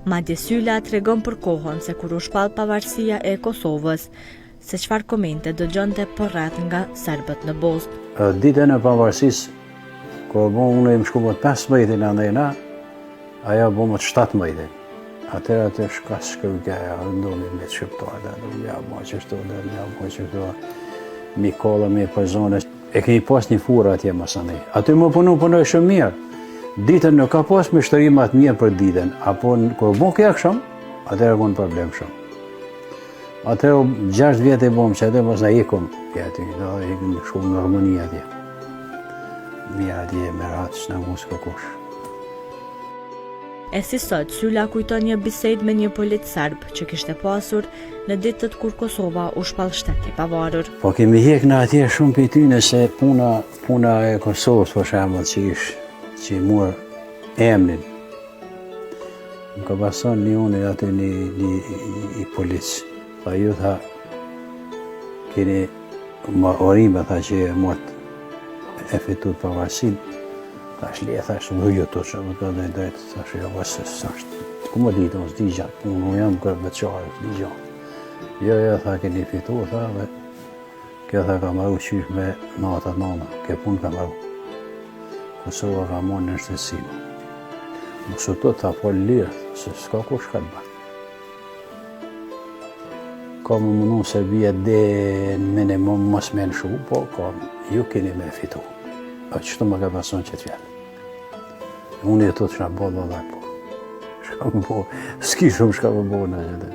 Madje Sylla tregon për kohën se kur u shpall pavarësia e Kosovës, se çfarë komente dëgjonte përreth nga serbët në Bosnë. Ditën e pavarësisë, kur unë më shkuat 15 andajna, ajo bëmë 17. Atëherë atë shkruajja, ndonjë me shqiptarë, ja më çështo, ja më çështo. Mi kolla me personë. E kemi pas një furrë atje masani. Aty më punoj shumë mirë. Ditën nuk ka pas me shtëri më të mirë për ditën, apo kur bën kjo akşam, atëherë bën problem shumë. Atëherë 6 vjet e bëm, që atë mos na ikum, aty, do ikum shumë në harmoni atje. Mi atje me rahat në mos kush. E si sot, Sylla kujton një bisedë me një polit serb që kishte pasur në ditët kur Kosova u shpall shtet i pavarur. Po kemi hek në atje shumë për ty nëse puna e Kosovës, për shembull, që i mor emrin. Më ka pason një unë atë një polic. Tha ju tha, keni orime tha që e mort e fitut pavarësin. Thash li e thash më ju të që më të dhe drejtë, thash jo vësë sashtë. Ku më ditë, unë s'di gjatë, unë jam kërë veçarë, s'di gjatë. Jo, tha keni fitu, tha, dhe kjo tha ka maru qysh me natat nana, kjo pun ka maru. Kosova ka mon në shtësinë. Mësë të tha po lirë, se s'ka kush ka të bërë. Ka më mënu se bje dhe në minimum mos me në shu, po ka ju keni me fitu. A qështu më ka pason që t'vjetë. Unë e të që nga bodë dhe po. Shka më bo, s'ki shumë shka më bo në gjithë.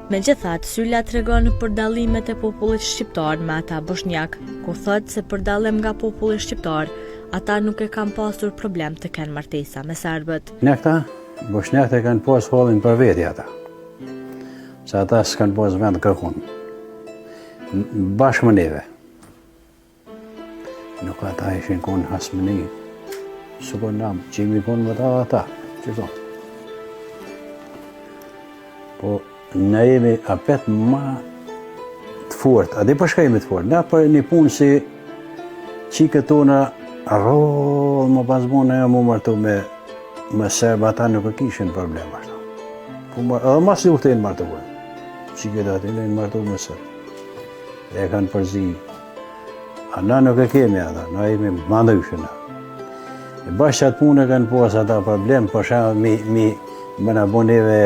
Megjithatë, Sylla tregon për dallimet e popullit shqiptar me ata bosnjak, ku thotë se për dallim nga populli shqiptar, ata nuk e kanë pasur problem të kenë martesa me serbët. Ne këta, bosnjakët e kanë pas hallin për veti ata. Se ata s'kanë pas vend kërkun. Bashkë më neve. Nuk ata ishin konë hasmëni, së konë namë, që imi konë më ata, që tonë. Po, ne jemi apet ma të fort, a di për shka jemi të fort, ne për një punë si qikët tona, rollë më pasbonë e më martu me serbë, ata nuk e kishin problem ashtu. Edhe mas të uhtejnë martu, qikët ati në martu me serbë, e kanë përzi. A na nuk e kemi ata, na jemi mandëshën. E bashkë qatë punë e kanë pas ata problem, për shumë me në bo neve,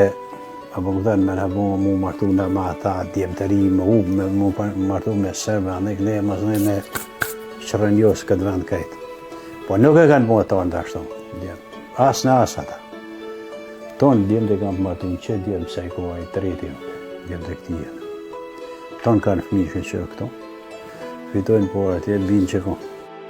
apo këtën me në bo mu martu në ma ata, djemëtëri, me mu martu me serbë, anë e këne mas në me qërënjos këtë vend kajtë. Po nuk e kanë bo tonë të ashtu, as në as ata. Tonë djemë të kam martu në që djemë se i koha i treti, djemë të këti jenë. Tonë kanë fëmishë që këto. Fitojnë por atje, binë që konë.